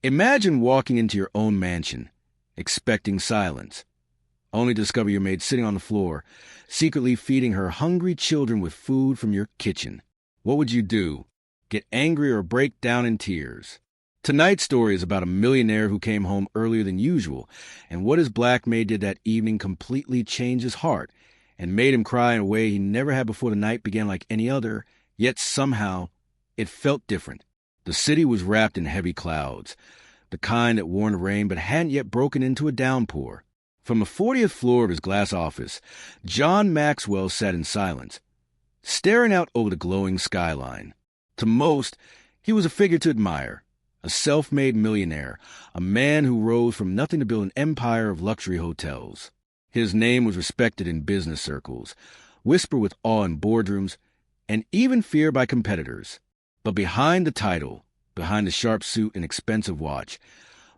Imagine walking into your own mansion, expecting silence, only to discover your maid sitting on the floor, secretly feeding her hungry children with food from your kitchen. What would you do? Get angry or break down in tears? Tonight's story is about a millionaire who came home earlier than usual, and what his black maid did that evening completely changed his heart and made him cry in a way he never had before. The night began like any other, yet somehow it felt different. The city was wrapped in heavy clouds, the kind that warned rain but hadn't yet broken into a downpour. From the 40th floor of his glass office, John Maxwell sat in silence, staring out over the glowing skyline. To most, he was a figure to admire, a self-made millionaire, a man who rose from nothing to build an empire of luxury hotels. His name was respected in business circles, whispered with awe in boardrooms, and even feared by competitors. But behind the title, behind the sharp suit and expensive watch,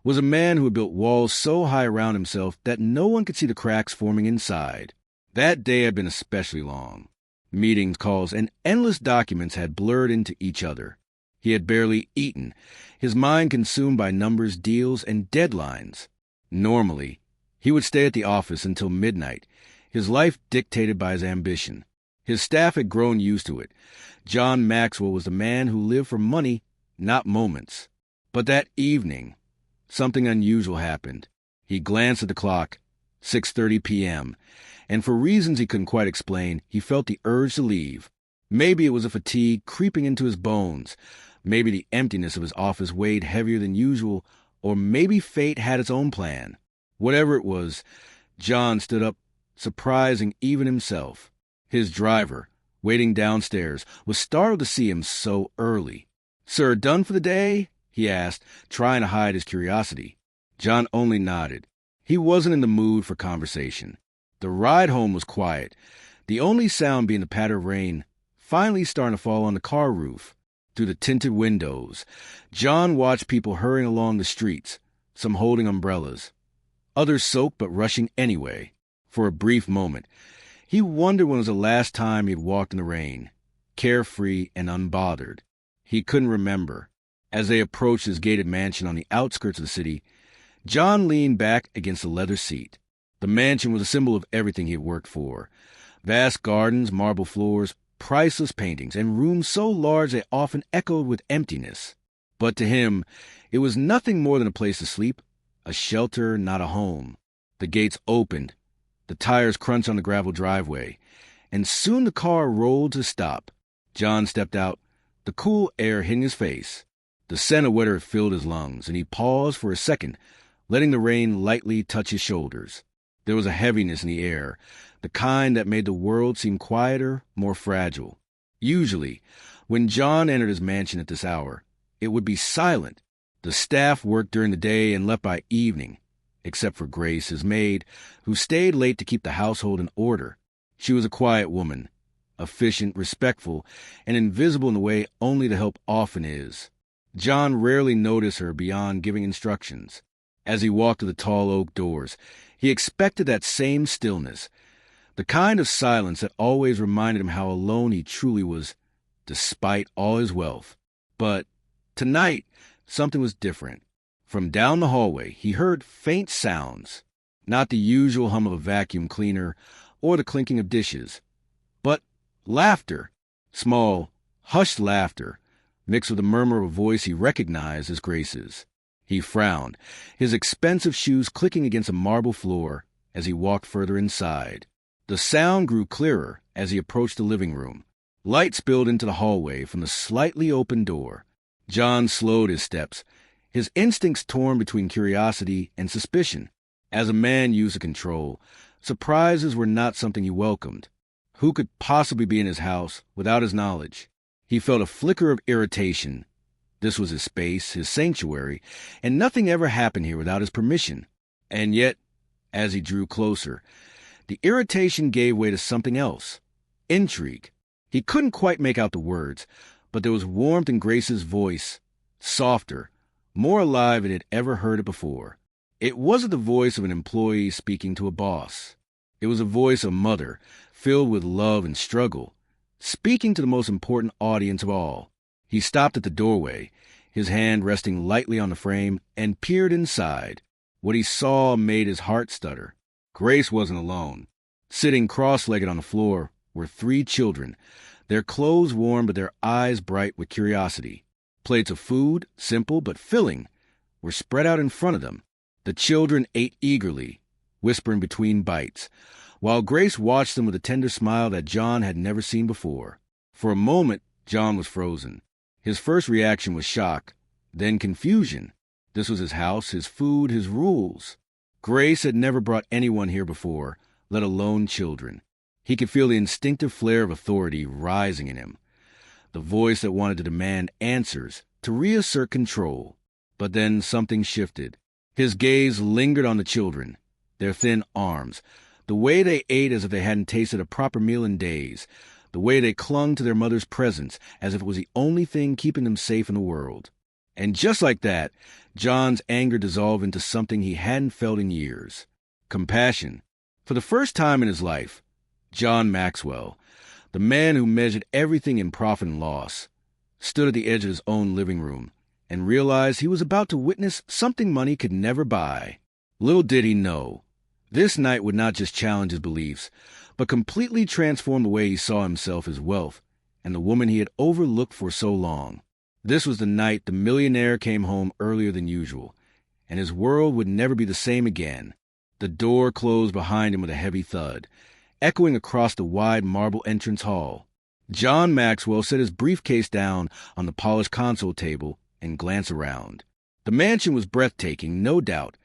was a man who had built walls so high around himself that no one could see the cracks forming inside. That day had been especially long. Meetings, calls, and endless documents had blurred into each other. He had barely eaten, his mind consumed by numbers, deals, and deadlines. Normally, he would stay at the office until midnight, his life dictated by his ambition. His staff had grown used to it. John Maxwell was the man who lived for money, not moments. But that evening, something unusual happened. He glanced at the clock, 6:30 p.m., and for reasons he couldn't quite explain, he felt the urge to leave. Maybe it was a fatigue creeping into his bones. Maybe the emptiness of his office weighed heavier than usual, or maybe fate had its own plan. Whatever it was, John stood up, surprising even himself. His driver, waiting downstairs, was startled to see him so early. "Sir, done for the day?" he asked, trying to hide his curiosity. John only nodded. He wasn't in the mood for conversation. The ride home was quiet, the only sound being the patter of rain finally starting to fall on the car roof. Through the tinted windows, John watched people hurrying along the streets, some holding umbrellas, others soaked but rushing anyway. For a brief moment, he wondered when was the last time he had walked in the rain, carefree and unbothered. He couldn't remember. As they approached his gated mansion on the outskirts of the city, John leaned back against the leather seat. The mansion was a symbol of everything he had worked for. Vast gardens, marble floors, priceless paintings, and rooms so large they often echoed with emptiness. But to him, it was nothing more than a place to sleep, a shelter, not a home. The gates opened, the tires crunched on the gravel driveway, and soon the car rolled to a stop. John stepped out, the cool air hitting his face. The scent of wet earth filled his lungs, and he paused for a second, letting the rain lightly touch his shoulders. There was a heaviness in the air, the kind that made the world seem quieter, more fragile. Usually, when John entered his mansion at this hour, it would be silent. The staff worked during the day and left by evening, except for Grace, his maid, who stayed late to keep the household in order. She was a quiet woman, efficient, respectful, and invisible in the way only the help often is. John rarely noticed her beyond giving instructions. As he walked to the tall oak doors, he expected that same stillness, the kind of silence that always reminded him how alone he truly was, despite all his wealth. But tonight, something was different. From down the hallway, he heard faint sounds, not the usual hum of a vacuum cleaner or the clinking of dishes, but laughter, small, hushed laughter, mixed with the murmur of a voice he recognized as Grace's. He frowned, his expensive shoes clicking against a marble floor as he walked further inside. The sound grew clearer as he approached the living room. Light spilled into the hallway from the slightly open door. John slowed his steps, his instincts torn between curiosity and suspicion. As a man used to control, surprises were not something he welcomed. Who could possibly be in his house without his knowledge? He felt a flicker of irritation. This was his space, his sanctuary, and nothing ever happened here without his permission. And yet, as he drew closer, the irritation gave way to something else. Intrigue. He couldn't quite make out the words, but there was warmth in Grace's voice, softer, more alive than he had ever heard it before. It wasn't the voice of an employee speaking to a boss. It was a voice of a mother, filled with love and struggle, speaking to the most important audience of all. He stopped at the doorway, his hand resting lightly on the frame, and peered inside. What he saw made his heart stutter. Grace wasn't alone. Sitting cross-legged on the floor were 3 children, their clothes warm but their eyes bright with curiosity. Plates of food, simple but filling, were spread out in front of them. The children ate eagerly, whispering between bites, while Grace watched them with a tender smile that John had never seen before. For a moment, John was frozen. His first reaction was shock, then confusion. This was his house, his food, his rules. Grace had never brought anyone here before, let alone children. He could feel the instinctive flare of authority rising in him, the voice that wanted to demand answers, to reassert control. But then something shifted. His gaze lingered on the children, their thin arms, the way they ate as if they hadn't tasted a proper meal in days, the way they clung to their mother's presence as if it was the only thing keeping them safe in the world. And just like that, John's anger dissolved into something he hadn't felt in years. Compassion. For the first time in his life, John Maxwell, the man who measured everything in profit and loss, stood at the edge of his own living room and realized he was about to witness something money could never buy. Little did he know, this night would not just challenge his beliefs, but completely transform the way he saw himself, his wealth, and the woman he had overlooked for so long. This was the night the millionaire came home earlier than usual, and his world would never be the same again. The door closed behind him with a heavy thud, echoing across the wide marble entrance hall. John Maxwell set his briefcase down on the polished console table and glanced around. The mansion was breathtaking, no doubt.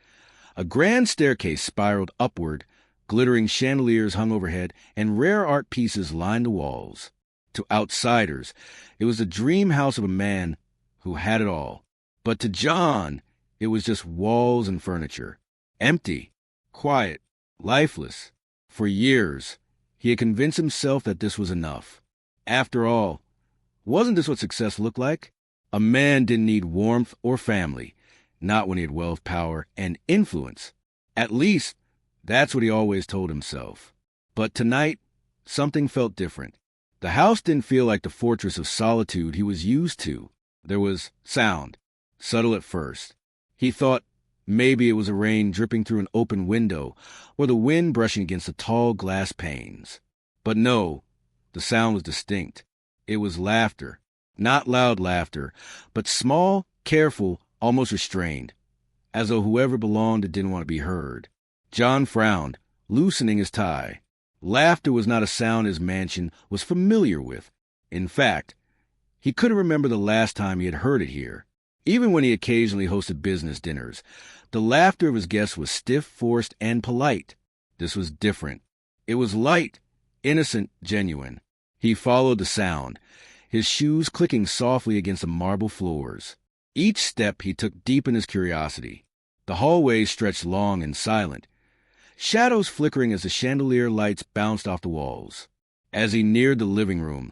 A grand staircase spiraled upward, glittering chandeliers hung overhead, and rare art pieces lined the walls. To outsiders, it was the dream house of a man who had it all. But to John, it was just walls and furniture. Empty, quiet, lifeless. For years, he had convinced himself that this was enough. After all, wasn't this what success looked like? A man didn't need warmth or family, not when he had wealth, power, and influence. At least, that's what he always told himself. But tonight, something felt different. The house didn't feel like the fortress of solitude he was used to. There was sound, subtle at first. He thought maybe it was the rain dripping through an open window or the wind brushing against the tall glass panes. But no, the sound was distinct. It was laughter. Not loud laughter, but small, careful, almost restrained, as though whoever belonged didn't want to be heard. John frowned, loosening his tie. Laughter was not a sound his mansion was familiar with. In fact, he couldn't remember the last time he had heard it here. Even when he occasionally hosted business dinners, the laughter of his guests was stiff, forced, and polite. This was different. It was light, innocent, genuine. He followed the sound, his shoes clicking softly against the marble floors. Each step he took deepened his curiosity. The hallway stretched long and silent, shadows flickering as the chandelier lights bounced off the walls. As he neared the living room,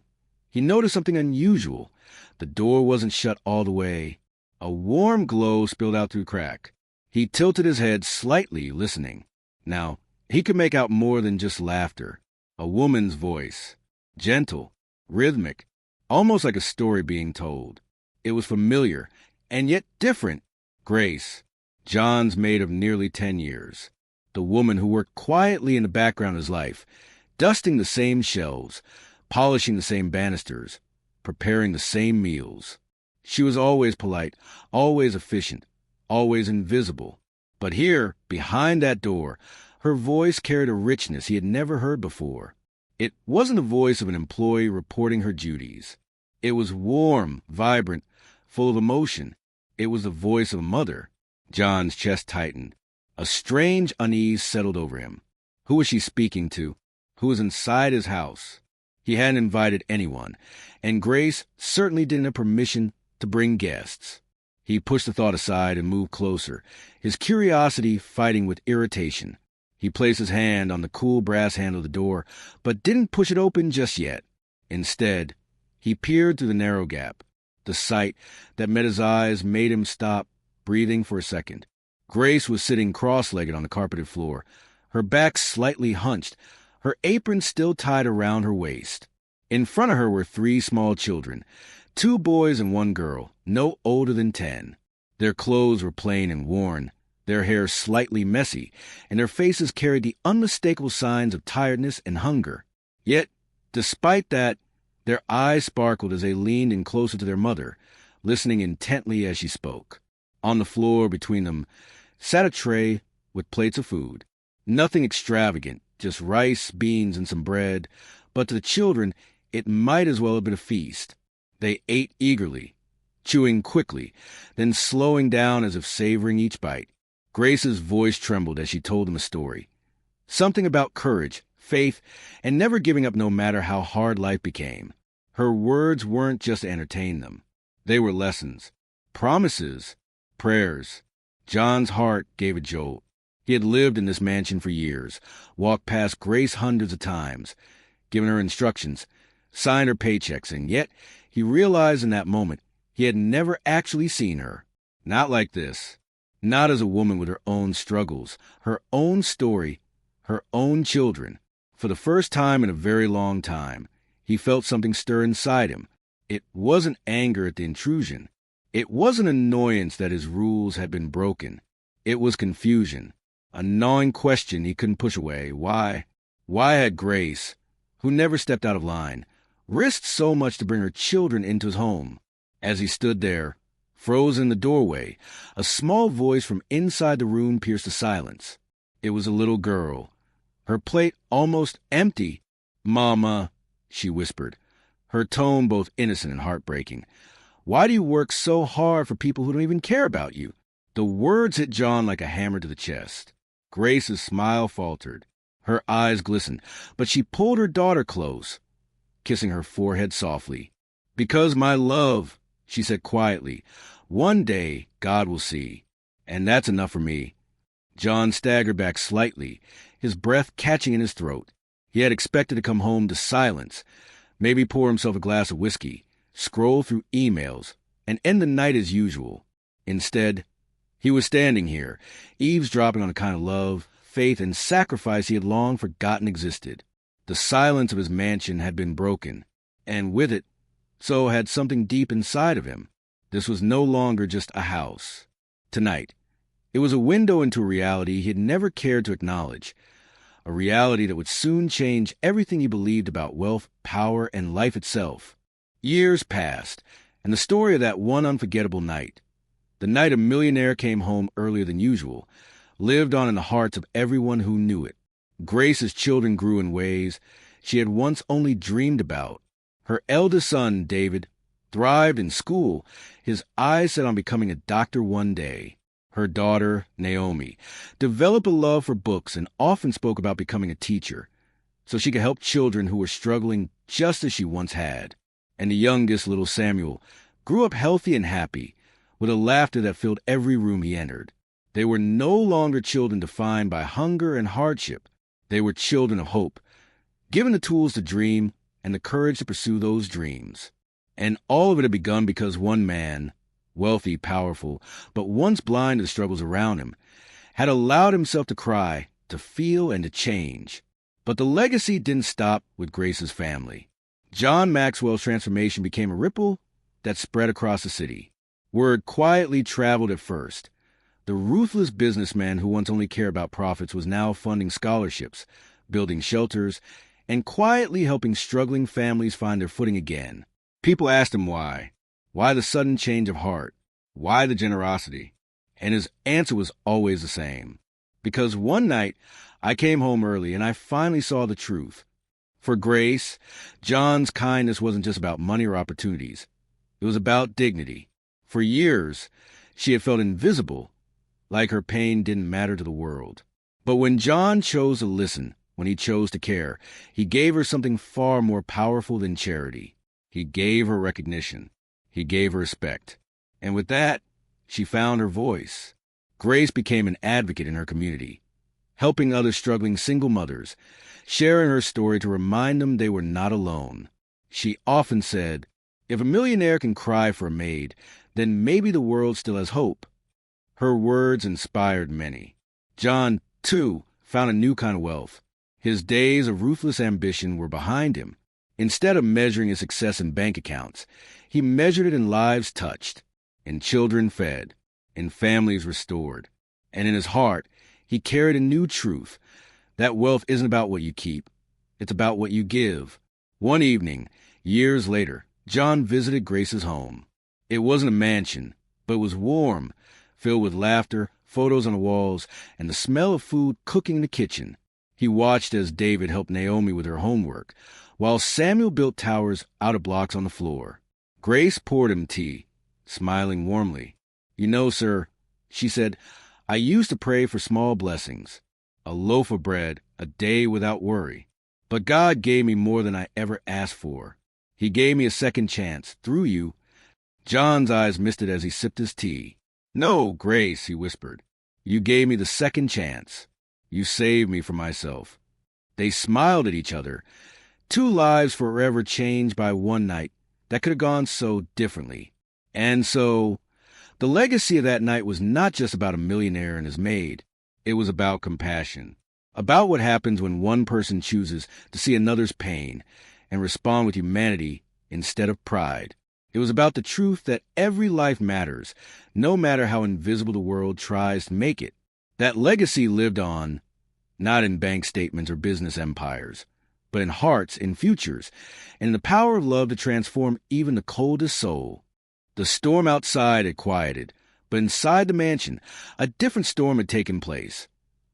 he noticed something unusual. The door wasn't shut all the way. A warm glow spilled out through a crack. He tilted his head slightly, listening. Now, he could make out more than just laughter. A woman's voice. Gentle, rhythmic, almost like a story being told. It was familiar, and yet different. Grace, John's maid of nearly 10 years. The woman who worked quietly in the background of his life, dusting the same shelves, polishing the same banisters, preparing the same meals. She was always polite, always efficient, always invisible. But here, behind that door, her voice carried a richness he had never heard before. It wasn't the voice of an employee reporting her duties. It was warm, vibrant, full of emotion. It was the voice of a mother. John's chest tightened. A strange unease settled over him. Who was she speaking to? Who was inside his house? He hadn't invited anyone, and Grace certainly didn't have permission to bring guests. He pushed the thought aside and moved closer, his curiosity fighting with irritation. He placed his hand on the cool brass handle of the door, but didn't push it open just yet. Instead, he peered through the narrow gap. The sight that met his eyes made him stop, breathing for a second. Grace was sitting cross-legged on the carpeted floor, her back slightly hunched, her apron still tied around her waist. In front of her were 3 small children, 2 boys and 1 girl, no older than 10. Their clothes were plain and worn, their hair slightly messy, and their faces carried the unmistakable signs of tiredness and hunger. Yet, despite that, their eyes sparkled as they leaned in closer to their mother, listening intently as she spoke. On the floor between them sat a tray with plates of food. Nothing extravagant, just rice, beans, and some bread, but to the children, it might as well have been a feast. They ate eagerly, chewing quickly, then slowing down as if savoring each bite. Grace's voice trembled as she told them a story. Something about courage, faith, and never giving up no matter how hard life became. Her words weren't just to entertain them. They were lessons, promises, prayers. John's heart gave a jolt. He had lived in this mansion for years, walked past Grace hundreds of times, given her instructions, signed her paychecks, and yet he realized in that moment he had never actually seen her. Not like this. Not as a woman with her own struggles, her own story, her own children. For the first time in a very long time, he felt something stir inside him. It wasn't anger at the intrusion. It wasn't annoyance that his rules had been broken. It was confusion, a gnawing question he couldn't push away. Why? Why had Grace, who never stepped out of line, risked so much to bring her children into his home? As he stood there, frozen in the doorway, a small voice from inside the room pierced the silence. It was a little girl, her plate almost empty. "Mama," she whispered, her tone both innocent and heartbreaking. "Why do you work so hard for people who don't even care about you?" The words hit John like a hammer to the chest. Grace's smile faltered. Her eyes glistened, but she pulled her daughter close, kissing her forehead softly. "Because, my love," she said quietly, "one day God will see, and that's enough for me." John staggered back slightly, his breath catching in his throat. He had expected to come home to silence, maybe pour himself a glass of whiskey, scroll through emails, and end the night as usual. Instead, he was standing here, eavesdropping on a kind of love, faith, and sacrifice he had long forgotten existed. The silence of his mansion had been broken, and with it, so had something deep inside of him. This was no longer just a house. Tonight, it was a window into a reality he had never cared to acknowledge, a reality that would soon change everything he believed about wealth, power, and life itself. Years passed, and the story of that one unforgettable night, the night a millionaire came home earlier than usual, lived on in the hearts of everyone who knew it. Grace's children grew in ways she had once only dreamed about. Her eldest son, David, thrived in school, his eyes set on becoming a doctor one day. Her daughter, Naomi, developed a love for books and often spoke about becoming a teacher, so she could help children who were struggling just as she once had. And the youngest, little Samuel, grew up healthy and happy, with a laughter that filled every room he entered. They were no longer children defined by hunger and hardship. They were children of hope, given the tools to dream and the courage to pursue those dreams. And all of it had begun because one man, wealthy, powerful, but once blind to the struggles around him, had allowed himself to cry, to feel, and to change. But the legacy didn't stop with Grace's family. John Maxwell's transformation became a ripple that spread across the city. Word quietly traveled at first. The ruthless businessman who once only cared about profits was now funding scholarships, building shelters, and quietly helping struggling families find their footing again. People asked him why. Why the sudden change of heart? Why the generosity? And his answer was always the same. Because one night, I came home early and I finally saw the truth. For Grace, John's kindness wasn't just about money or opportunities. It was about dignity. For years, she had felt invisible, like her pain didn't matter to the world. But when John chose to listen, when he chose to care, he gave her something far more powerful than charity. He gave her recognition. He gave her respect. And with that, she found her voice. Grace became an advocate in her community, helping other struggling single mothers, sharing her story to remind them they were not alone. She often said, "If a millionaire can cry for a maid, then maybe the world still has hope." Her words inspired many. John, too, found a new kind of wealth. His days of ruthless ambition were behind him. Instead of measuring his success in bank accounts, he measured it in lives touched, in children fed, in families restored. And in his heart, he carried a new truth. That wealth isn't about what you keep. It's about what you give. One evening, years later, John visited Grace's home. It wasn't a mansion, but it was warm, filled with laughter, photos on the walls, and the smell of food cooking in the kitchen. He watched as David helped Naomi with her homework, while Samuel built towers out of blocks on the floor. Grace poured him tea, smiling warmly. "You know, sir," she said, "I used to pray for small blessings, a loaf of bread, a day without worry. But God gave me more than I ever asked for. He gave me a second chance, through you." John's eyes misted as he sipped his tea. "No, Grace," he whispered. "You gave me the second chance. You saved me from myself." They smiled at each other. Two lives forever changed by one night that could have gone so differently. And so, the legacy of that night was not just about a millionaire and his maid. It was about compassion. About what happens when one person chooses to see another's pain and respond with humanity instead of pride. It was about the truth that every life matters, no matter how invisible the world tries to make it. That legacy lived on, not in bank statements or business empires, but in hearts, in futures, and in the power of love to transform even the coldest soul. The storm outside had quieted, but inside the mansion, a different storm had taken place.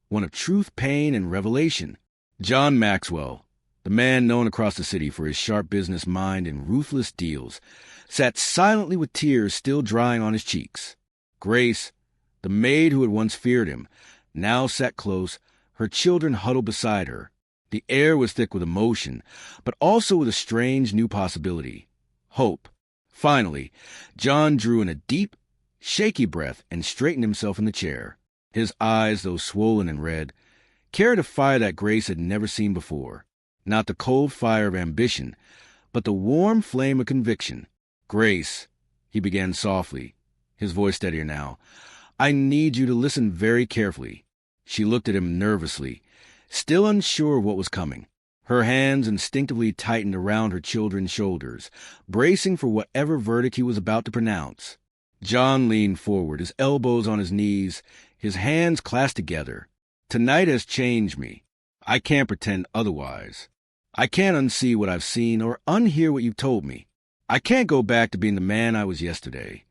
One of truth, pain, and revelation. John Maxwell, the man known across the city for his sharp business mind and ruthless deals, sat silently with tears still drying on his cheeks. Grace, the maid who had once feared him, now sat close, her children huddled beside her. The air was thick with emotion, but also with a strange new possibility. Hope. Finally, John drew in a deep, shaky breath and straightened himself in the chair. His eyes, though swollen and red, carried a fire that Grace had never seen before. Not the cold fire of ambition, but the warm flame of conviction. "Grace," he began softly, his voice steadier now, "I need you to listen very carefully." She looked at him nervously, still unsure of what was coming. Her hands instinctively tightened around her children's shoulders, bracing for whatever verdict he was about to pronounce. John leaned forward, his elbows on his knees, his hands clasped together. "Tonight has changed me. I can't pretend otherwise. I can't unsee what I've seen or unhear what you've told me. I can't go back to being the man I was yesterday."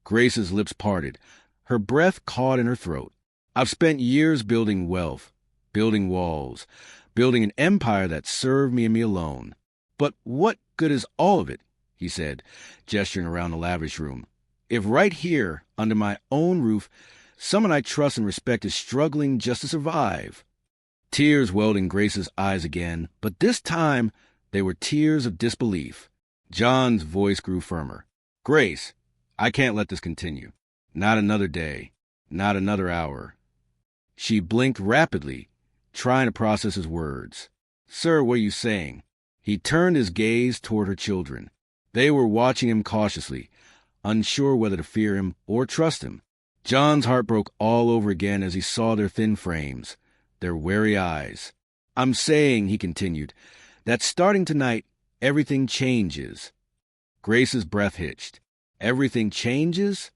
Grace's lips parted, her breath caught in her throat. "I've spent years building wealth, building walls, building an empire that served me and me alone. But what good is all of it?" he said, gesturing around the lavish room. "If right here, under my own roof, someone I trust and respect is struggling just to survive." Tears welled in Grace's eyes again, but this time they were tears of disbelief. John's voice grew firmer. "Grace, I can't let this continue. Not another day. Not another hour." She blinked rapidly, trying to process his words. "Sir, what are you saying?" He turned his gaze toward her children. They were watching him cautiously, unsure whether to fear him or trust him. John's heart broke all over again as he saw their thin frames, their wary eyes. "I'm saying," he continued, "that starting tonight, everything changes." Grace's breath hitched. "Everything changes?"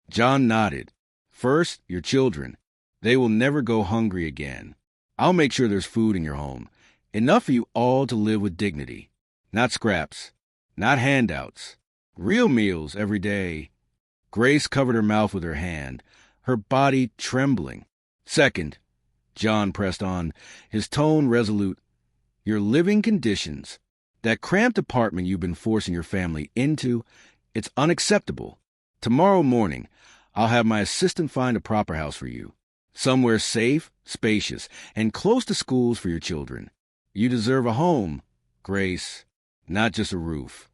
John nodded. "First, your children. They will never go hungry again. I'll make sure there's food in your home, enough for you all to live with dignity. Not scraps, not handouts. Real meals every day." Grace covered her mouth with her hand, her body trembling. "Second," John pressed on, his tone resolute, "your living conditions. That cramped apartment you've been forcing your family into, it's unacceptable. Tomorrow morning, I'll have my assistant find a proper house for you. Somewhere safe, spacious, and close to schools for your children. You deserve a home, Grace, not just a roof."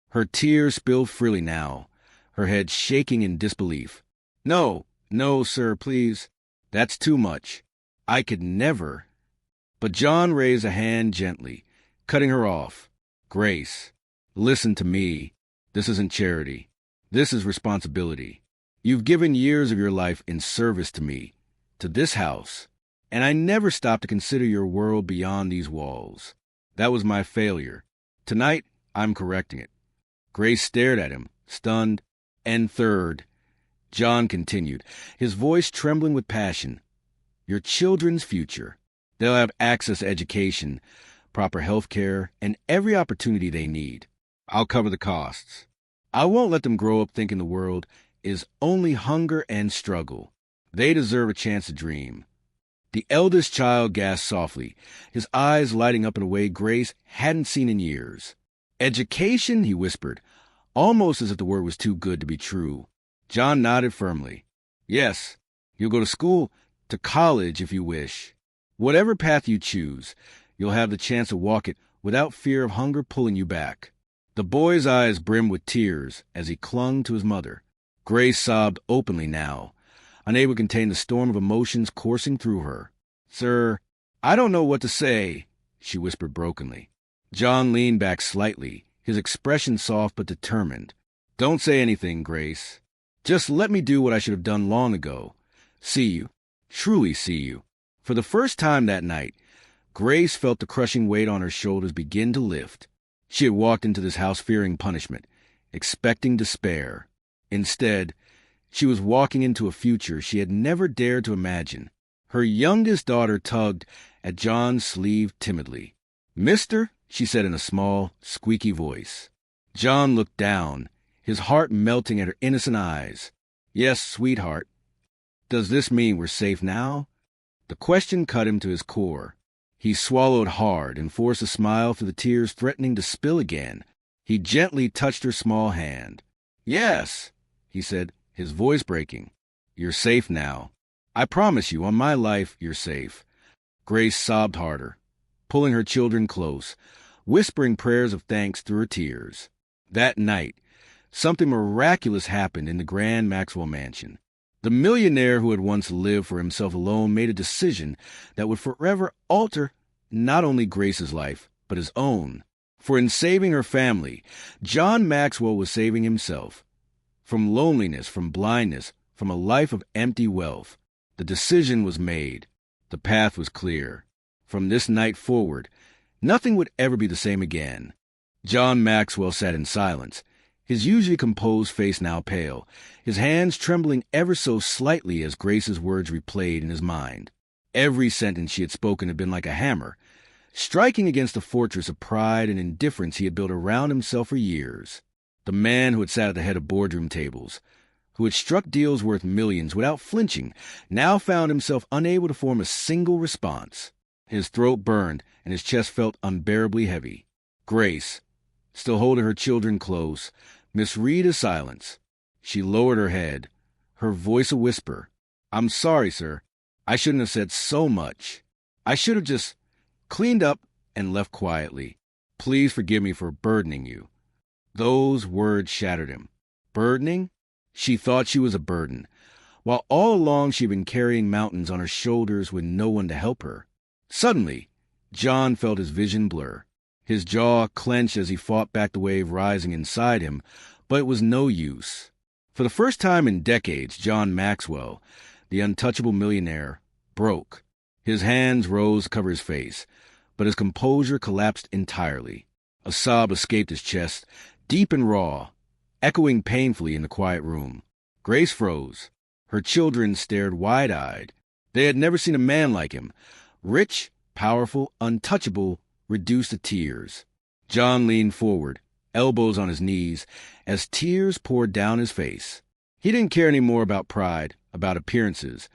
Her tears spilled freely now, her head shaking in disbelief. "No, no, sir, please. That's too much. I could never." But John raised a hand gently, cutting her off. "Grace, listen to me. This isn't charity. This is responsibility. You've given years of your life in service to me, to this house, and I never stopped to consider your world beyond these walls. That was my failure. Tonight, I'm correcting it. Grace stared at him, stunned. And third, John continued, his voice trembling with passion, your children's future. They'll have access to education, proper health care, and every opportunity they need. I'll cover the costs. I won't let them grow up thinking the world is only hunger and struggle. They deserve a chance to dream. The eldest child gasped softly, his eyes lighting up in a way Grace hadn't seen in years. Education, he whispered, almost as if the word was too good to be true. John nodded firmly. Yes, you'll go to school, to college if you wish. Whatever path you choose, you'll have the chance to walk it without fear of hunger pulling you back. The boy's eyes brimmed with tears as he clung to his mother. Grace sobbed openly now, unable to contain the storm of emotions coursing through her. Sir, I don't know what to say, she whispered brokenly. John leaned back slightly, his expression soft but determined. Don't say anything, Grace. Just let me do what I should have done long ago. See you. Truly see you. For the first time that night, Grace felt the crushing weight on her shoulders begin to lift. She had walked into this house fearing punishment, expecting despair. Instead, she was walking into a future she had never dared to imagine. Her youngest daughter tugged at John's sleeve timidly. Mister, she said in a small, squeaky voice. John looked down, his heart melting at her innocent eyes. Yes, sweetheart. Does this mean we're safe now? The question cut him to his core. He swallowed hard and forced a smile through the tears threatening to spill again. He gently touched her small hand. Yes, he said, his voice breaking. You're safe now. I promise you, on my life, you're safe. Grace sobbed harder, pulling her children close, whispering prayers of thanks through her tears. That night, something miraculous happened in the grand Maxwell mansion. The millionaire who had once lived for himself alone made a decision that would forever alter not only Grace's life, but his own. For in saving her family, John Maxwell was saving himself. From loneliness, from blindness, from a life of empty wealth. The decision was made. The path was clear. From this night forward, nothing would ever be the same again. John Maxwell sat in silence, his usually composed face now pale, his hands trembling ever so slightly as Grace's words replayed in his mind. Every sentence she had spoken had been like a hammer, striking against the fortress of pride and indifference he had built around himself for years. The man who had sat at the head of boardroom tables, who had struck deals worth millions without flinching, now found himself unable to form a single response. His throat burned and his chest felt unbearably heavy. Grace, still holding her children close, misread his silence. She lowered her head, her voice a whisper. I'm sorry, sir. I shouldn't have said so much. I should have just cleaned up and left quietly. Please forgive me for burdening you. Those words shattered him. Burdening? She thought she was a burden, while all along she'd been carrying mountains on her shoulders with no one to help her. Suddenly, John felt his vision blur. His jaw clenched as he fought back the wave rising inside him, but it was no use. For the first time in decades, John Maxwell, the untouchable millionaire, broke. His hands rose to cover his face, but his composure collapsed entirely. A sob escaped his chest, deep and raw, echoing painfully in the quiet room. Grace froze. Her children stared wide-eyed. They had never seen a man like him, rich, powerful, untouchable, reduced to tears. John leaned forward, elbows on his knees, as tears poured down his face. He didn't care any more about pride, about appearances,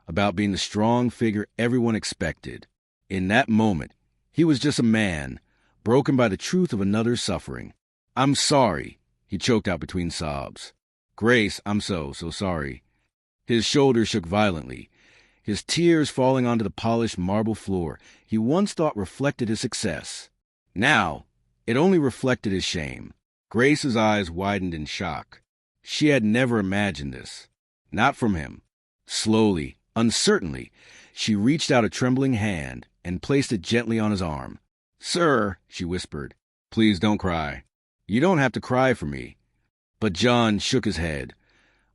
about being the strong figure everyone expected. In that moment, he was just a man, broken by the truth of another's suffering. I'm sorry, he choked out between sobs. Grace, I'm so sorry. His shoulders shook violently, his tears falling onto the polished marble floor he once thought reflected his success. Now, it only reflected his shame. Grace's eyes widened in shock. She had never imagined this. Not from him. Slowly, uncertainly, she reached out a trembling hand and placed it gently on his arm. Sir, she whispered, please don't cry. You don't have to cry for me. But John shook his head,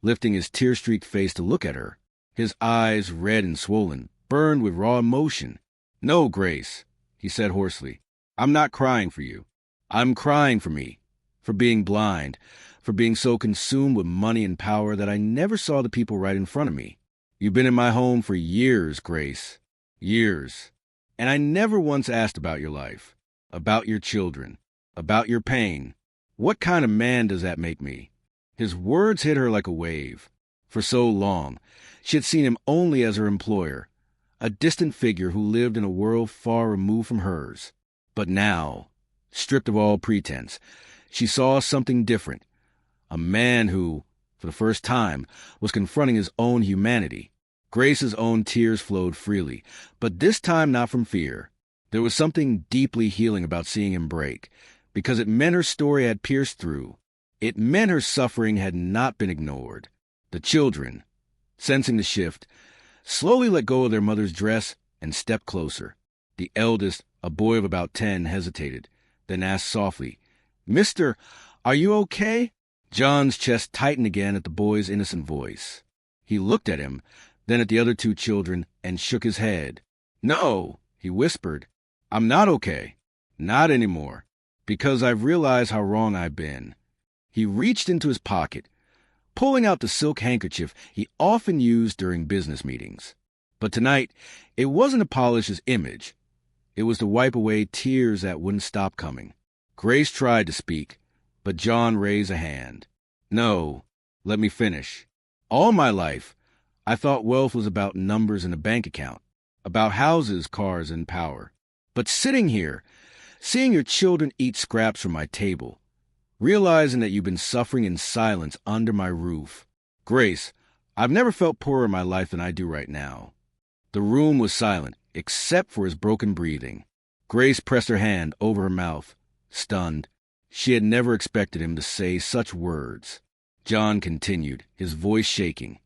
lifting his tear-streaked face to look at her. His eyes, red and swollen, burned with raw emotion. No, Grace, he said hoarsely. I'm not crying for you. I'm crying for me, for being blind, for being so consumed with money and power that I never saw the people right in front of me. You've been in my home for years, Grace. Years. And I never once asked about your life, about your children, about your pain. What kind of man does that make me? His words hit her like a wave. For so long, she had seen him only as her employer, a distant figure who lived in a world far removed from hers. But now, stripped of all pretense, she saw something different. A man who, for the first time, was confronting his own humanity. Grace's own tears flowed freely, but this time not from fear. There was something deeply healing about seeing him break, because it meant her story had pierced through. It meant her suffering had not been ignored. The children, sensing the shift, slowly let go of their mother's dress and stepped closer. The eldest, a boy of about 10, hesitated, then asked softly, "Mister, are you okay?" John's chest tightened again at the boy's innocent voice. He looked at him, then at the other two children, and shook his head. "No," he whispered, "I'm not okay. Not anymore. Because I've realized how wrong I've been." He reached into his pocket, pulling out the silk handkerchief he often used during business meetings. But tonight, it wasn't to polish his image. It was to wipe away tears that wouldn't stop coming. Grace tried to speak, but John raised a hand. "No, let me finish. All my life, I thought wealth was about numbers in a bank account, about houses, cars, and power. But sitting here, seeing your children eat scraps from my table, realizing that you've been suffering in silence under my roof. Grace, I've never felt poorer in my life than I do right now." The room was silent, except for his broken breathing. Grace pressed her hand over her mouth, stunned. She had never expected him to say such words. John continued, his voice shaking.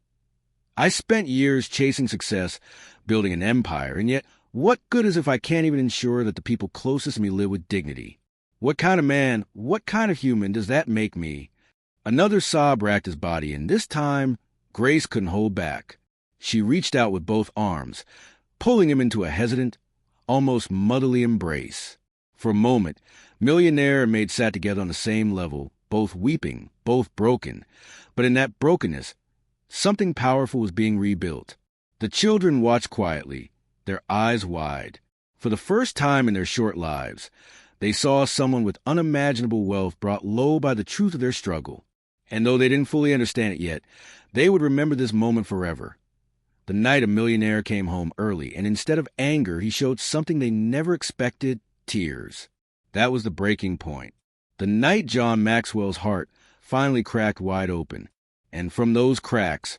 "I spent years chasing success, building an empire, and yet what good is if I can't even ensure that the people closest to me live with dignity? What kind of man, what kind of human does that make me?" Another sob racked his body, and this time Grace couldn't hold back. She reached out with both arms, pulling him into a hesitant, almost motherly embrace. For a moment, Millionaire and Maid sat together on the same level, both weeping, both broken. But in that brokenness, something powerful was being rebuilt. The children watched quietly, their eyes wide. For the first time in their short lives, they saw someone with unimaginable wealth brought low by the truth of their struggle. And though they didn't fully understand it yet, they would remember this moment forever. The night a Millionaire came home early, and instead of anger, he showed something they never expected: tears. That was the breaking point. The night John Maxwell's heart finally cracked wide open. And from those cracks,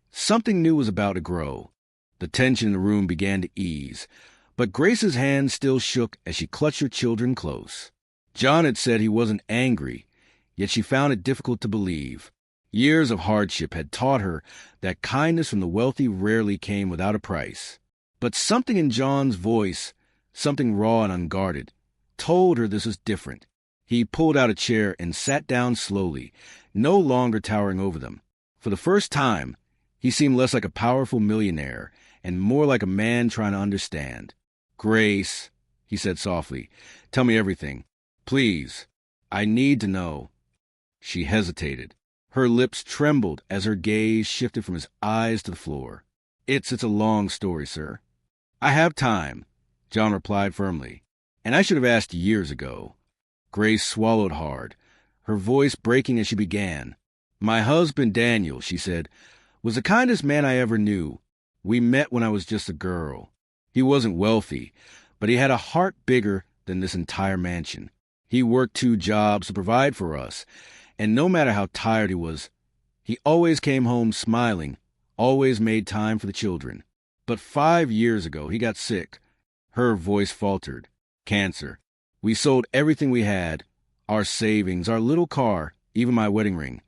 something new was about to grow. The tension in the room began to ease, but Grace's hand still shook as she clutched her children close. John had said he wasn't angry, yet she found it difficult to believe. Years of hardship had taught her that kindness from the wealthy rarely came without a price. But something in John's voice, something raw and unguarded, told her this was different. He pulled out a chair and sat down slowly, no longer towering over them. For the first time, he seemed less like a powerful millionaire and more like a man trying to understand. "Grace," he said softly, "tell me everything. Please. I need to know." She hesitated. Her lips trembled as her gaze shifted from his eyes to the floor. It's a long story, sir." "I have time," John replied firmly. "And I should have asked years ago." Grace swallowed hard, her voice breaking as she began. "My husband, Daniel," she said, "was the kindest man I ever knew. We met when I was just a girl. He wasn't wealthy, but he had a heart bigger than this entire mansion. He worked 2 jobs to provide for us, and no matter how tired he was, he always came home smiling, always made time for the children. But 5 years ago, he got sick." Her voice faltered. "Cancer. We sold everything we had, our savings, our little car, even my wedding ring,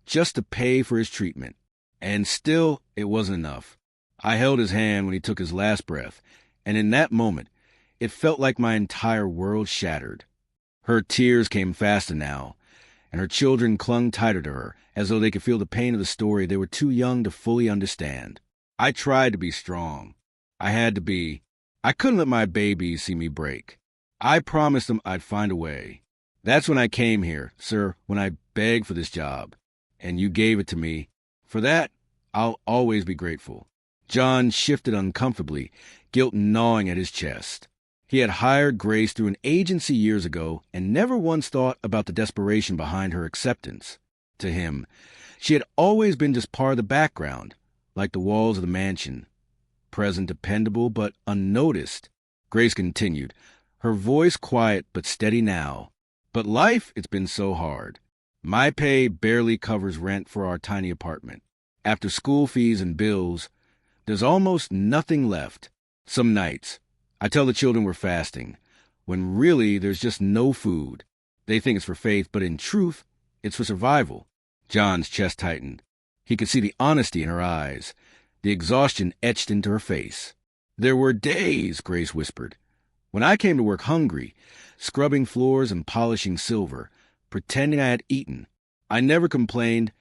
just to pay for his treatment. And still, it wasn't enough. I held his hand when he took his last breath, and in that moment, it felt like my entire world shattered." Her tears came faster now, and her children clung tighter to her, as though they could feel the pain of the story they were too young to fully understand. "I tried to be strong. I had to be. I couldn't let my babies see me break. I promised them I'd find a way. That's when I came here, sir, when I begged for this job, and you gave it to me. For that, I'll always be grateful." John shifted uncomfortably, guilt gnawing at his chest. He had hired Grace through an agency years ago and never once thought about the desperation behind her acceptance. To him, she had always been just part of the background, like the walls of the mansion. Present, dependable, but unnoticed. Grace continued, her voice quiet but steady now. "But life, it's been so hard. My pay barely covers rent for our tiny apartment. After school fees and bills, there's almost nothing left. Some nights, I tell the children we're fasting, when really there's just no food. They think it's for faith, but in truth, it's for survival." John's chest tightened. He could see the honesty in her eyes, the exhaustion etched into her face. "There were days," Grace whispered, "when I came to work hungry, scrubbing floors and polishing silver, pretending I had eaten. I never complained,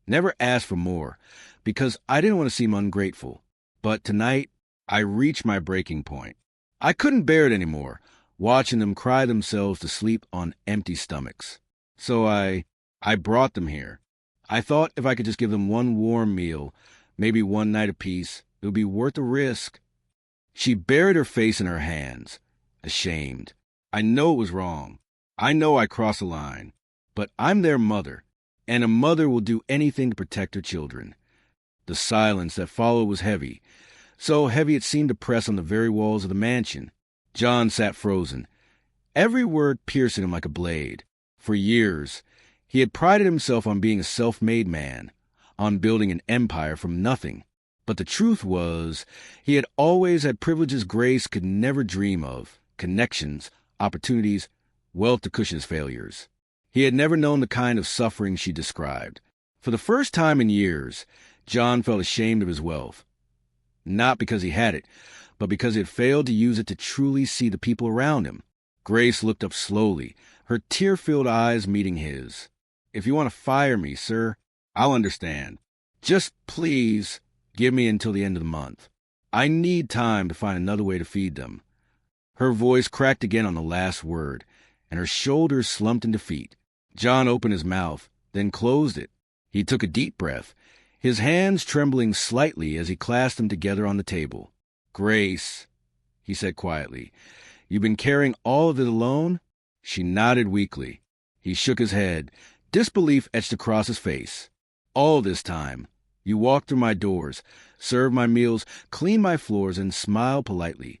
never asked for more, because I didn't want to seem ungrateful. But tonight, I reached my breaking point. I couldn't bear it anymore, watching them cry themselves to sleep on empty stomachs. So I brought them here. I thought if I could just give them one warm meal, maybe one night apiece, it would be worth the risk." She buried her face in her hands, ashamed. "I know it was wrong. I know I crossed the line. But I'm their mother, and a mother will do anything to protect her children." The silence that followed was heavy, so heavy it seemed to press on the very walls of the mansion. John sat frozen, every word piercing him like a blade. For years, he had prided himself on being a self-made man, on building an empire from nothing. But the truth was, he had always had privileges Grace could never dream of, connections, opportunities, wealth to cushion his failures. He had never known the kind of suffering she described. For the first time in years, John felt ashamed of his wealth. Not because he had it, but because he had failed to use it to truly see the people around him. Grace looked up slowly, her tear-filled eyes meeting his. "If you want to fire me, sir, I'll understand. Just please give me until the end of the month. I need time to find another way to feed them." Her voice cracked again on the last word, and her shoulders slumped in defeat. John opened his mouth, then closed it. He took a deep breath, his hands trembling slightly as he clasped them together on the table. "Grace," he said quietly, "you've been carrying all of it alone?" She nodded weakly. He shook his head, disbelief etched across his face. "All this time, you walked through my doors, served my meals, cleaned my floors, and smiled politely,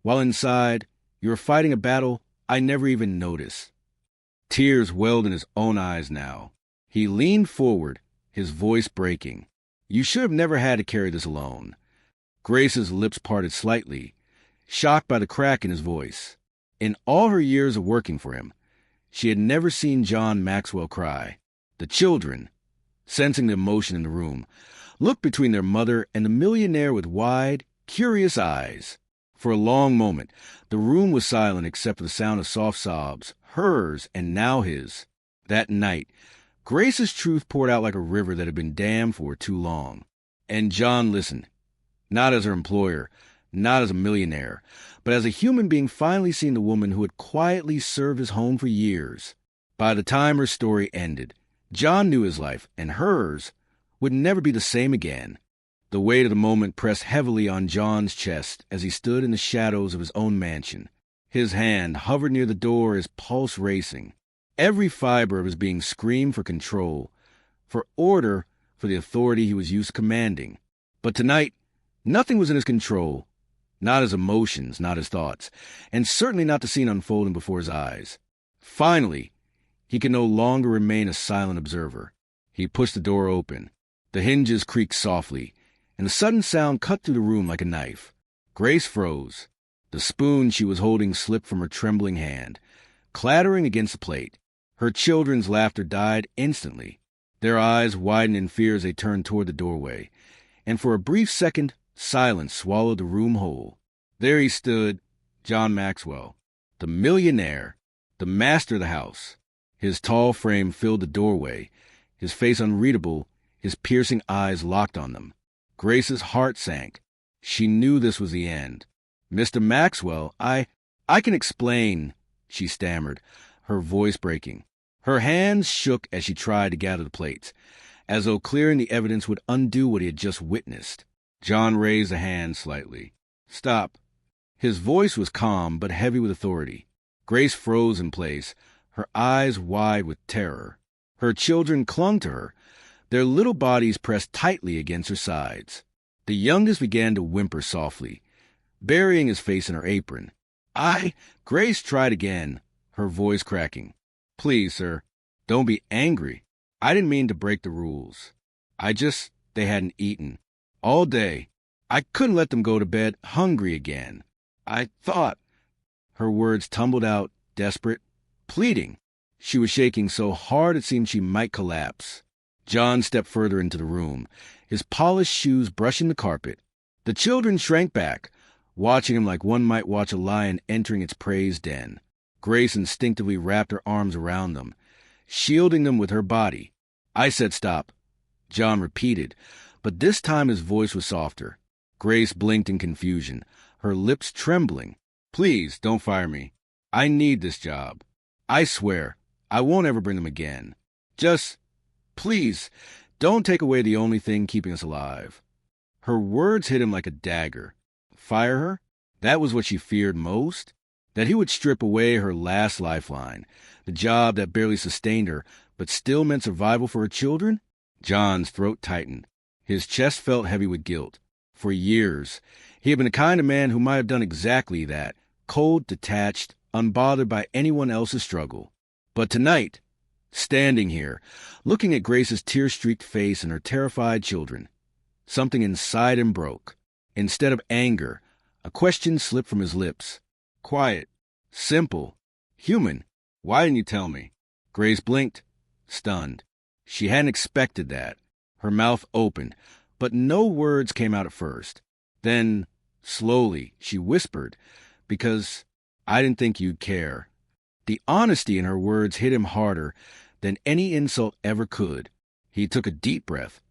while inside, you were fighting a battle I never even noticed." Tears welled in his own eyes now. He leaned forward, his voice breaking. "You should have never had to carry this alone." Grace's lips parted slightly, shocked by the crack in his voice. In all her years of working for him, she had never seen John Maxwell cry. The children, sensing the emotion in the room, looked between their mother and the millionaire with wide, curious eyes. For a long moment, the room was silent except for the sound of soft sobs, hers and now his. That night, Grace's truth poured out like a river that had been dammed for too long. And John listened, not as her employer, not as a millionaire, but as a human being finally seeing the woman who had quietly served his home for years. By the time her story ended, John knew his life, and hers, would never be the same again. The weight of the moment pressed heavily on John's chest as he stood in the shadows of his own mansion. His hand hovered near the door, his pulse racing. Every fiber of his being screamed for control, for order, for the authority he was used to commanding. But tonight, nothing was in his control. Not his emotions, not his thoughts, and certainly not the scene unfolding before his eyes. Finally, he could no longer remain a silent observer. He pushed the door open. The hinges creaked softly, and the sudden sound cut through the room like a knife. Grace froze. The spoon she was holding slipped from her trembling hand, clattering against the plate. Her children's laughter died instantly. Their eyes widened in fear as they turned toward the doorway, and for a brief second, silence swallowed the room whole. There he stood, John Maxwell, the millionaire, the master of the house. His tall frame filled the doorway, his face unreadable, his piercing eyes locked on them. Grace's heart sank. She knew this was the end. "Mr. Maxwell, I can explain," she stammered, her voice breaking. Her hands shook as she tried to gather the plates, as though clearing the evidence would undo what he had just witnessed. John raised a hand slightly. "Stop." His voice was calm but heavy with authority. Grace froze in place, her eyes wide with terror. Her children clung to her, their little bodies pressed tightly against her sides. The youngest began to whimper softly, burying his face in her apron. Grace tried again, her voice cracking. "Please, sir, don't be angry. I didn't mean to break the rules. They hadn't eaten. All day. I couldn't let them go to bed hungry again. I thought." Her words tumbled out, desperate, pleading. She was shaking so hard it seemed she might collapse. John stepped further into the room, his polished shoes brushing the carpet. The children shrank back, watching him like one might watch a lion entering its prey's den. Grace instinctively wrapped her arms around them, shielding them with her body. "I said stop," John repeated, but this time his voice was softer. Grace blinked in confusion, her lips trembling. "Please, don't fire me. I need this job. I swear, I won't ever bring them again. Please, don't take away the only thing keeping us alive." Her words hit him like a dagger. Fire her? That was what she feared most? That he would strip away her last lifeline, the job that barely sustained her, but still meant survival for her children? John's throat tightened. His chest felt heavy with guilt. For years, he had been the kind of man who might have done exactly that, cold, detached, unbothered by anyone else's struggle. But tonight, standing here, looking at Grace's tear-streaked face and her terrified children, something inside him broke. Instead of anger, a question slipped from his lips. Quiet, simple, human. "Why didn't you tell me?" Grace blinked, stunned. She hadn't expected that. Her mouth opened, but no words came out at first. Then, slowly, she whispered, "Because I didn't think you'd care." The honesty in her words hit him harder than any insult ever could. He took a deep breath,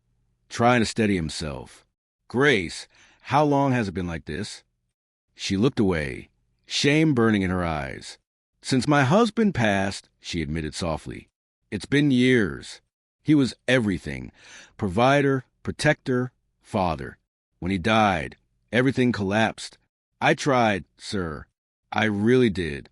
trying to steady himself. "Grace, how long has it been like this?" She looked away, shame burning in her eyes. "Since my husband passed," she admitted softly. "It's been years. He was everything. Provider, protector, father. When he died, everything collapsed. I tried, sir. I really did.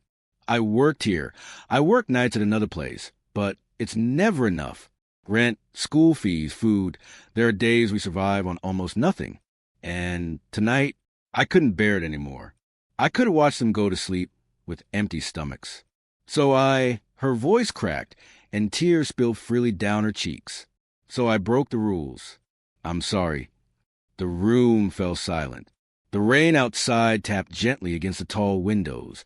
I worked here. I worked nights at another place. But it's never enough. Rent, school fees, food. There are days we survive on almost nothing. And tonight, I couldn't bear it anymore. I could have watched them go to sleep with empty stomachs. Her voice cracked, and tears spilled freely down her cheeks. So I broke the rules. I'm sorry." The room fell silent. The rain outside tapped gently against the tall windows,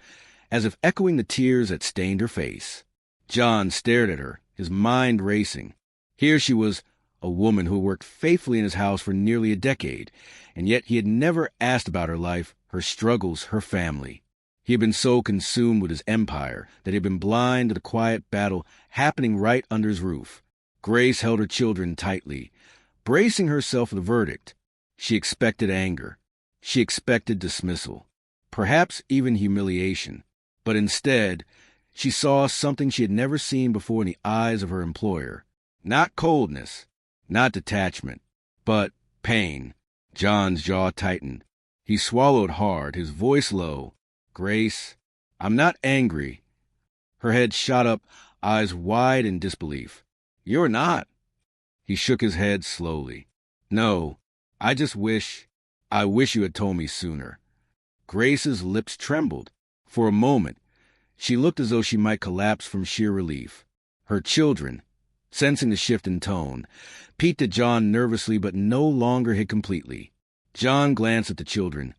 as if echoing the tears that stained her face. John stared at her, his mind racing. Here she was, a woman who had worked faithfully in his house for nearly a decade, and yet he had never asked about her life, her struggles, her family. He had been so consumed with his empire that he had been blind to the quiet battle happening right under his roof. Grace held her children tightly, bracing herself for the verdict. She expected anger. She expected dismissal, perhaps even humiliation. But instead, she saw something she had never seen before in the eyes of her employer. Not coldness, not detachment, but pain. John's jaw tightened. He swallowed hard, his voice low. "Grace, I'm not angry." Her head shot up, eyes wide in disbelief. "You're not." He shook his head slowly. "No, I wish you had told me sooner." Grace's lips trembled. For a moment, she looked as though she might collapse from sheer relief. Her children, sensing the shift in tone, peeked at John nervously but no longer hid completely. John glanced at the children,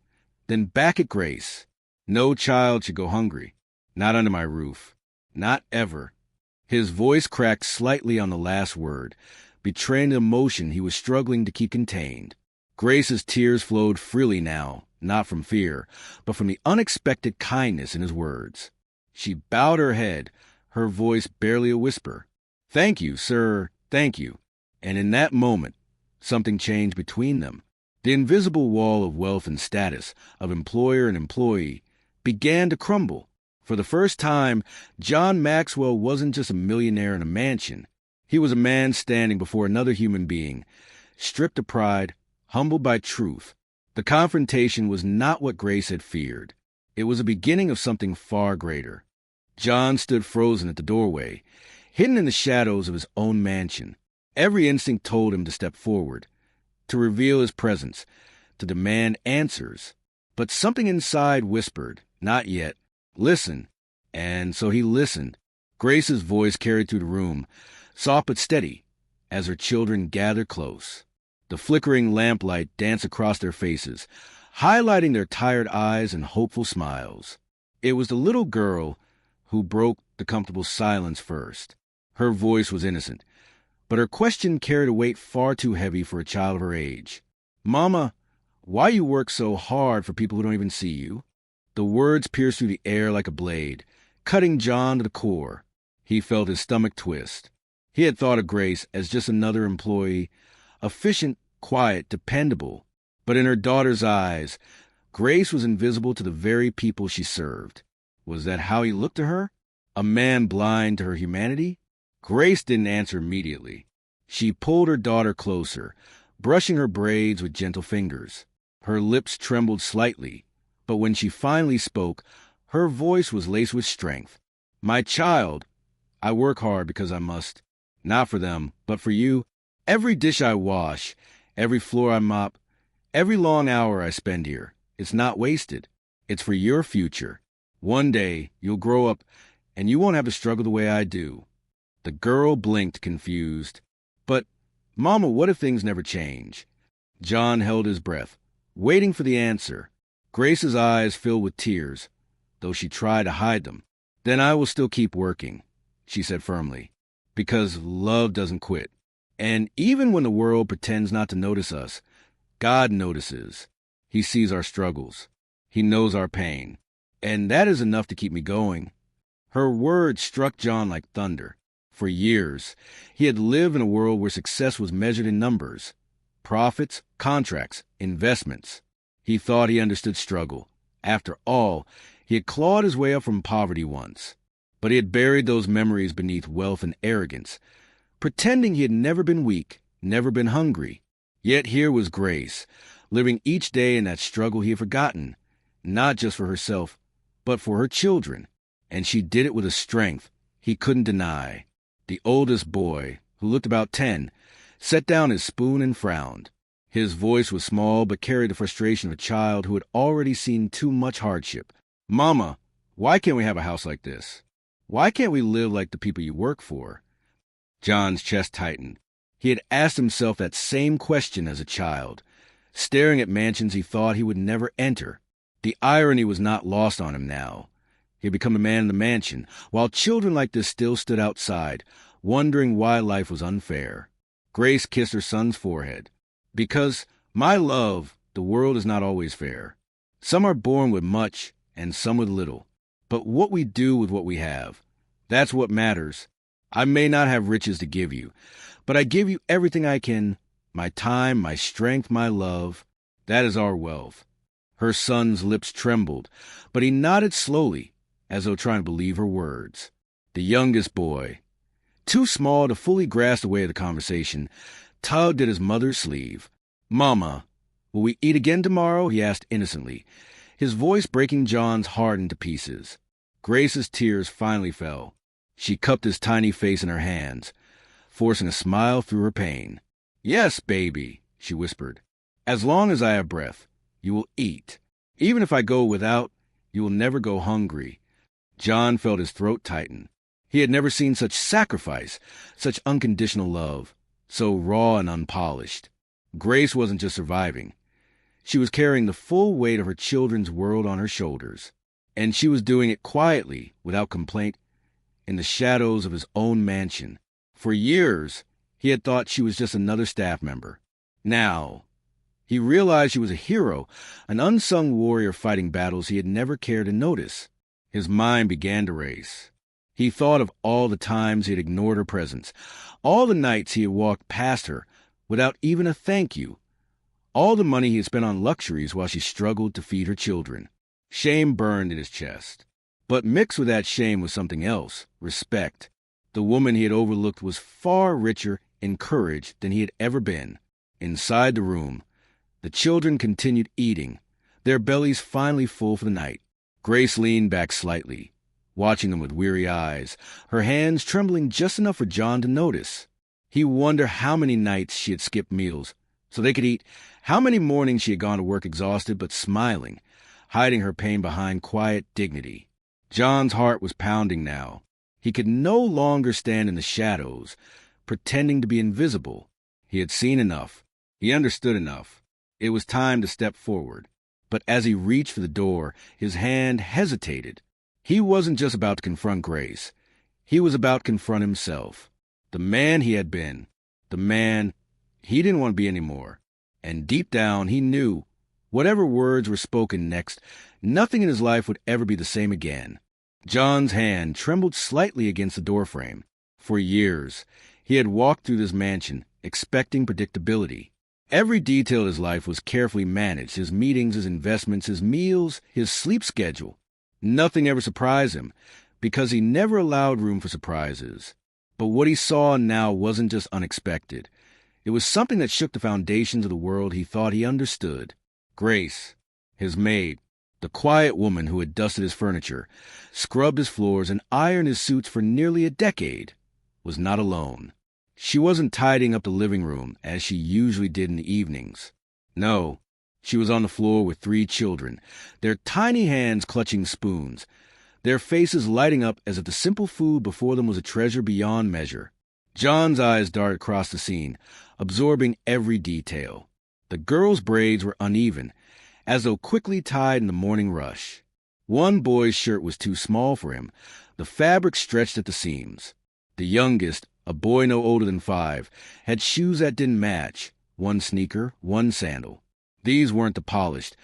then back at Grace. No child should go hungry. Not under my roof. Not ever. His voice cracked slightly on the last word, betraying the emotion he was struggling to keep contained. Grace's tears flowed freely now, not from fear, but from the unexpected kindness in his words. She bowed her head, her voice barely a whisper. "Thank you, sir, thank you." And in that moment, something changed between them. The invisible wall of wealth and status, of employer and employee, began to crumble. For the first time, John Maxwell wasn't just a millionaire in a mansion. He was a man standing before another human being, stripped of pride, humbled by truth. The confrontation was not what Grace had feared. It was the beginning of something far greater. John stood frozen at the doorway, hidden in the shadows of his own mansion. Every instinct told him to step forward, to reveal his presence, to demand answers. But something inside whispered, "Not yet. Listen." And so he listened. Grace's voice carried through the room, soft but steady, as her children gathered close. The flickering lamplight danced across their faces, highlighting their tired eyes and hopeful smiles. It was the little girl who broke the comfortable silence first. Her voice was innocent, but her question carried a weight far too heavy for a child of her age. "Mama, why you work so hard for people who don't even see you?" The words pierced through the air like a blade, cutting John to the core. He felt his stomach twist. He had thought of Grace as just another employee, efficient, quiet, dependable. But in her daughter's eyes, Grace was invisible to the very people she served. Was that how he looked to her? A man blind to her humanity? Grace didn't answer immediately. She pulled her daughter closer, brushing her braids with gentle fingers. Her lips trembled slightly, but when she finally spoke, her voice was laced with strength. "My child, I work hard because I must. Not for them, but for you. Every dish I wash, every floor I mop, every long hour I spend here, it's not wasted. It's for your future. One day, you'll grow up, and you won't have to struggle the way I do." The girl blinked, confused. "But, Mama, what if things never change?" John held his breath, waiting for the answer. Grace's eyes filled with tears, though she tried to hide them. "Then I will still keep working," she said firmly, "because love doesn't quit. And even when the world pretends not to notice us, God notices. He sees our struggles. He knows our pain. And that is enough to keep me going." Her words struck John like thunder. For years, he had lived in a world where success was measured in numbers, profits, contracts, investments. He thought he understood struggle. After all, he had clawed his way up from poverty once. But he had buried those memories beneath wealth and arrogance, pretending he had never been weak, never been hungry. Yet here was Grace, living each day in that struggle he had forgotten, not just for herself, but for her children. And she did it with a strength he couldn't deny. The oldest boy, who looked about 10, set down his spoon and frowned. His voice was small but carried the frustration of a child who had already seen too much hardship. "Mama, why can't we have a house like this? Why can't we live like the people you work for?" John's chest tightened. He had asked himself that same question as a child, staring at mansions he thought he would never enter. The irony was not lost on him now. He had become a man in the mansion, while children like this still stood outside, wondering why life was unfair. Grace kissed her son's forehead. "Because, my love, the world is not always fair. Some are born with much, and some with little. But what we do with what we have, that's what matters. I may not have riches to give you, but I give you everything I can, my time, my strength, my love. That is our wealth." Her son's lips trembled, but he nodded slowly, as though trying to believe her words. The youngest boy, too small to fully grasp the way of the conversation, tugged at his mother's sleeve. "Mama, will we eat again tomorrow?" he asked innocently, his voice breaking John's heart into pieces. Grace's tears finally fell. She cupped his tiny face in her hands, forcing a smile through her pain. "Yes, baby," she whispered. "As long as I have breath, you will eat. Even if I go without, you will never go hungry." John felt his throat tighten. He had never seen such sacrifice, such unconditional love, so raw and unpolished. Grace wasn't just surviving. She was carrying the full weight of her children's world on her shoulders. And she was doing it quietly, without complaint, in the shadows of his own mansion. For years, he had thought she was just another staff member. Now, he realized she was a hero, an unsung warrior fighting battles he had never cared to notice. His mind began to race. He thought of all the times he had ignored her presence, all the nights he had walked past her without even a thank you, all the money he had spent on luxuries while she struggled to feed her children. Shame burned in his chest. But mixed with that shame was something else, respect. The woman he had overlooked was far richer in courage than he had ever been. Inside the room, the children continued eating, their bellies finally full for the night. Grace leaned back slightly, watching them with weary eyes, her hands trembling just enough for John to notice. He wondered how many nights she had skipped meals so they could eat, how many mornings she had gone to work exhausted but smiling, hiding her pain behind quiet dignity. John's heart was pounding now. He could no longer stand in the shadows, pretending to be invisible. He had seen enough. He understood enough. It was time to step forward. But as he reached for the door, his hand hesitated. He wasn't just about to confront Grace. He was about to confront himself. The man he had been. The man he didn't want to be anymore. And deep down, he knew, whatever words were spoken next, nothing in his life would ever be the same again. John's hand trembled slightly against the doorframe. For years, he had walked through this mansion, expecting predictability. Every detail of his life was carefully managed, his meetings, his investments, his meals, his sleep schedule. Nothing ever surprised him, because he never allowed room for surprises. But what he saw now wasn't just unexpected. It was something that shook the foundations of the world he thought he understood. Grace, his maid, the quiet woman who had dusted his furniture, scrubbed his floors, and ironed his suits for nearly a decade, was not alone. She wasn't tidying up the living room as she usually did in the evenings. No, she was on the floor with 3 children, their tiny hands clutching spoons, their faces lighting up as if the simple food before them was a treasure beyond measure. John's eyes darted across the scene, absorbing every detail. The girls' braids were uneven, as though quickly tied in the morning rush. One boy's shirt was too small for him, the fabric stretched at the seams. The youngest, a boy no older than 5, had shoes that didn't match, 1 sneaker, 1 sandal. These weren't the polished,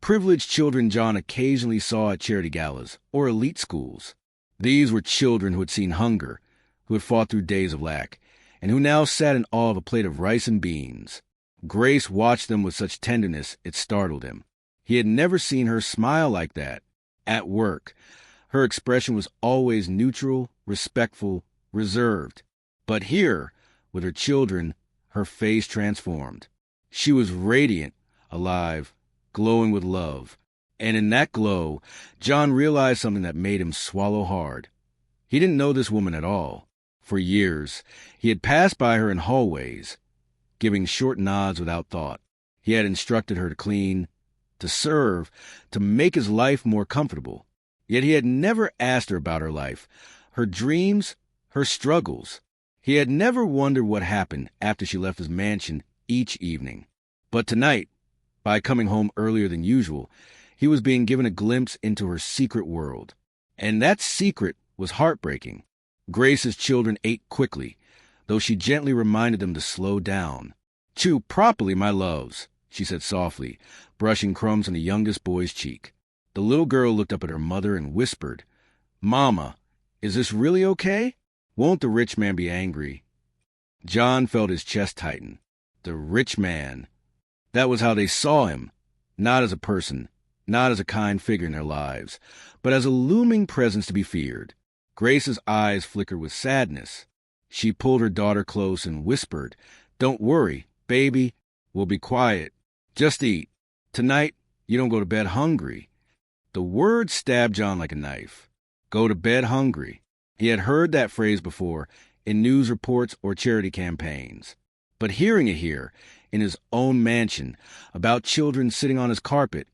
privileged children John occasionally saw at charity galas or elite schools. These were children who had seen hunger, who had fought through days of lack, and who now sat in awe of a plate of rice and beans. Grace watched them with such tenderness it startled him. He had never seen her smile like that. At work, her expression was always neutral, respectful, reserved. But here, with her children, her face transformed. She was radiant, alive, glowing with love. And in that glow, John realized something that made him swallow hard. He didn't know this woman at all. For years, he had passed by her in hallways, giving short nods without thought. He had instructed her to clean, to serve, to make his life more comfortable. Yet he had never asked her about her life, her dreams, her struggles. He had never wondered what happened after she left his mansion each evening. But tonight, by coming home earlier than usual, he was being given a glimpse into her secret world. And that secret was heartbreaking. Grace's children ate quickly, though she gently reminded them to slow down. "Chew properly, my loves," she said softly, brushing crumbs on the youngest boy's cheek. The little girl looked up at her mother and whispered, "Mama, is this really okay? Won't the rich man be angry?" John felt his chest tighten. The rich man. That was how they saw him, not as a person, not as a kind figure in their lives, but as a looming presence to be feared. Grace's eyes flickered with sadness. She pulled her daughter close and whispered, "Don't worry, baby. We'll be quiet. Just eat. Tonight, you don't go to bed hungry." The word stabbed John like a knife. Go to bed hungry. He had heard that phrase before, in news reports or charity campaigns. But hearing it here, in his own mansion, about children sitting on his carpet,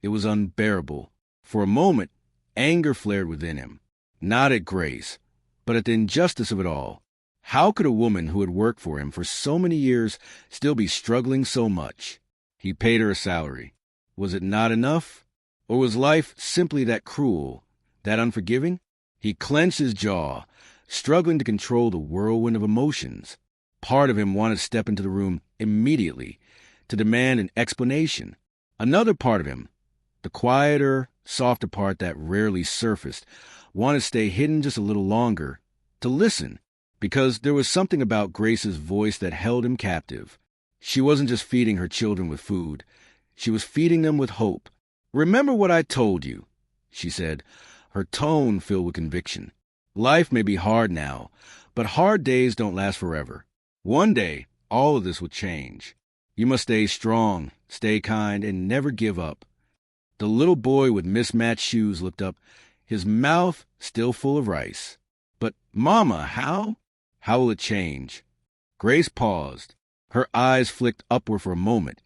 it was unbearable. For a moment, anger flared within him. Not at Grace, but at the injustice of it all. How could a woman who had worked for him for so many years still be struggling so much? He paid her a salary. Was it not enough? Or was life simply that cruel, that unforgiving? He clenched his jaw, struggling to control the whirlwind of emotions. Part of him wanted to step into the room immediately, to demand an explanation. Another part of him, the quieter, softer part that rarely surfaced, wanted to stay hidden just a little longer, to listen, because there was something about Grace's voice that held him captive. She wasn't just feeding her children with food. She was feeding them with hope. "Remember what I told you," she said, her tone filled with conviction. Life may be hard now, but hard days don't last forever. One day, all of this will change. You must stay strong, stay kind, and never give up. The little boy with mismatched shoes looked up, his mouth still full of rice. But, Mama, how? How will it change? Grace paused. Her eyes flicked upward for a moment,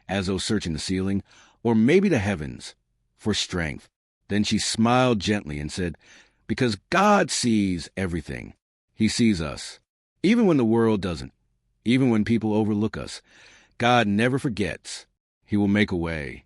as though searching the ceiling, or maybe the heavens, for strength. Then she smiled gently and said, "Because God sees everything. He sees us. Even when the world doesn't. Even when people overlook us. God never forgets. He will make a way."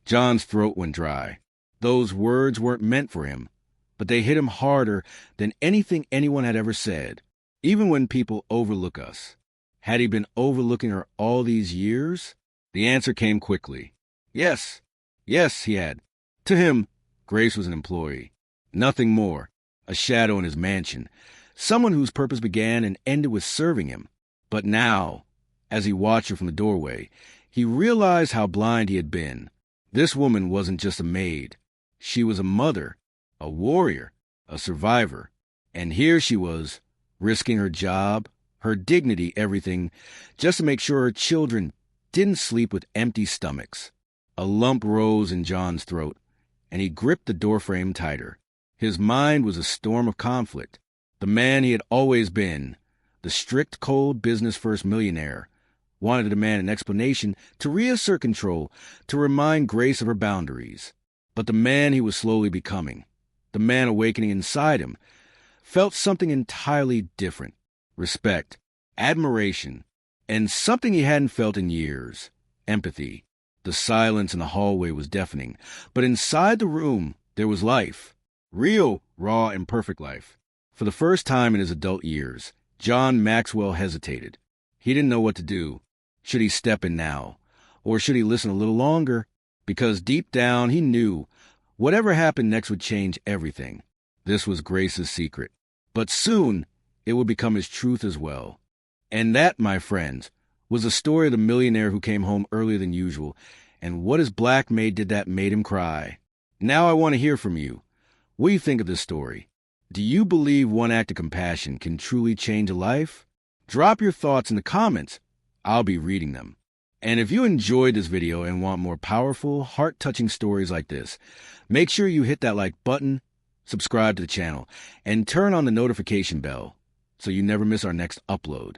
John's throat went dry. Those words weren't meant for him, but they hit him harder than anything anyone had ever said. Even when people overlook us. Had he been overlooking her all these years? The answer came quickly. Yes, he had. To him, Grace was an employee. Nothing more. A shadow in his mansion. Someone whose purpose began and ended with serving him. But now, as he watched her from the doorway, he realized how blind he had been. This woman wasn't just a maid. She was a mother, a warrior, a survivor. And here she was, risking her job, her dignity, everything, just to make sure her children didn't sleep with empty stomachs. A lump rose in John's throat, and he gripped the doorframe tighter. His mind was a storm of conflict. The man he had always been, the strict, cold, business-first millionaire, wanted to demand an explanation, to reassert control, to remind Grace of her boundaries. But the man he was slowly becoming, the man awakening inside him, felt something entirely different. Respect, admiration, and something he hadn't felt in years. Empathy. The silence in the hallway was deafening, but inside the room there was life. Real, raw, and perfect life. For the first time in his adult years, John Maxwell hesitated. He didn't know what to do. Should he step in now? Or should he listen a little longer? Because deep down he knew whatever happened next would change everything. This was Grace's secret. But soon it would become his truth as well. And that, my friends, was the story of the millionaire who came home earlier than usual, and what his black maid did that made him cry. Now I want to hear from you. What do you think of this story? Do you believe one act of compassion can truly change a life? Drop your thoughts in the comments. I'll be reading them. And if you enjoyed this video and want more powerful, heart-touching stories like this, make sure you hit that like button, subscribe to the channel, and turn on the notification bell so you never miss our next upload.